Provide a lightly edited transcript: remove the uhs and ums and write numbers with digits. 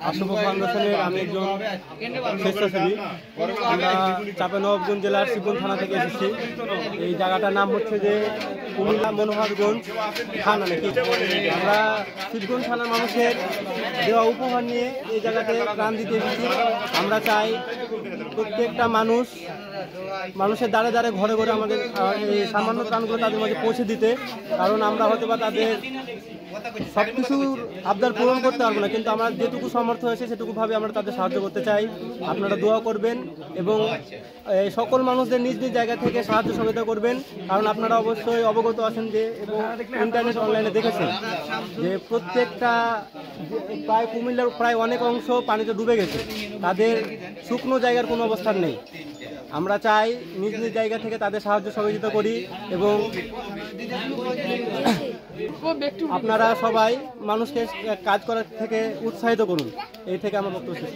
আশুভ ফাউন্ডেশনের আমি একজন স্বেচ্ছাসেবী। আমরা চাঁপাইনবাবগঞ্জ জেলার শিবগঞ্জ থানা থেকে এসেছি। এই জায়গাটার নাম হচ্ছে যে কুমিল্লা মনোহরগঞ্জ থানা নাকি। আমরা শিবগঞ্জ থানার মানুষের দেওয়া উপহার নিয়ে এই জায়গাতে প্রাণ দিতে এসেছি। আমরা চাই প্রত্যেকটা মানুষের দ্বারে দ্বারে ঘরে ঘরে আমাদের এই সামান্য প্রাণগুলো তাদের মাঝে পৌঁছে দিতে। কারণ আমরা হয়তো বা তাদের সব কিছুর আবদার পূরণ করতে পারবো না, কিন্তু আমরা যেটুকু সামর্থ্য হয়েছে সেটুকুভাবে আমরা তাদের সাহায্য করতে চাই। আপনারা দোয়া করবেন এবং সকল মানুষদের নিজ নিজ জায়গা থেকে সাহায্য সহযোগিতা করবেন। কারণ আপনারা অবশ্যই অবগত আছেন যে এবং ইন্টারনেট অনলাইনে দেখেছেন যে প্রত্যেকটা প্রায় কুমিল্লার প্রায় অনেক অংশ পানিতে ডুবে গেছে, তাদের শুকনো জায়গার কোনো অবস্থান নেই। আমরা চাই নিজ নিজ জায়গা থেকে তাদের সাহায্য সহযোগিতা করি এবং আপনারা সবাই মানুষকে কাজ করার থেকে উৎসাহিত করুন। এই থেকে আমার বক্তব্য শেষ।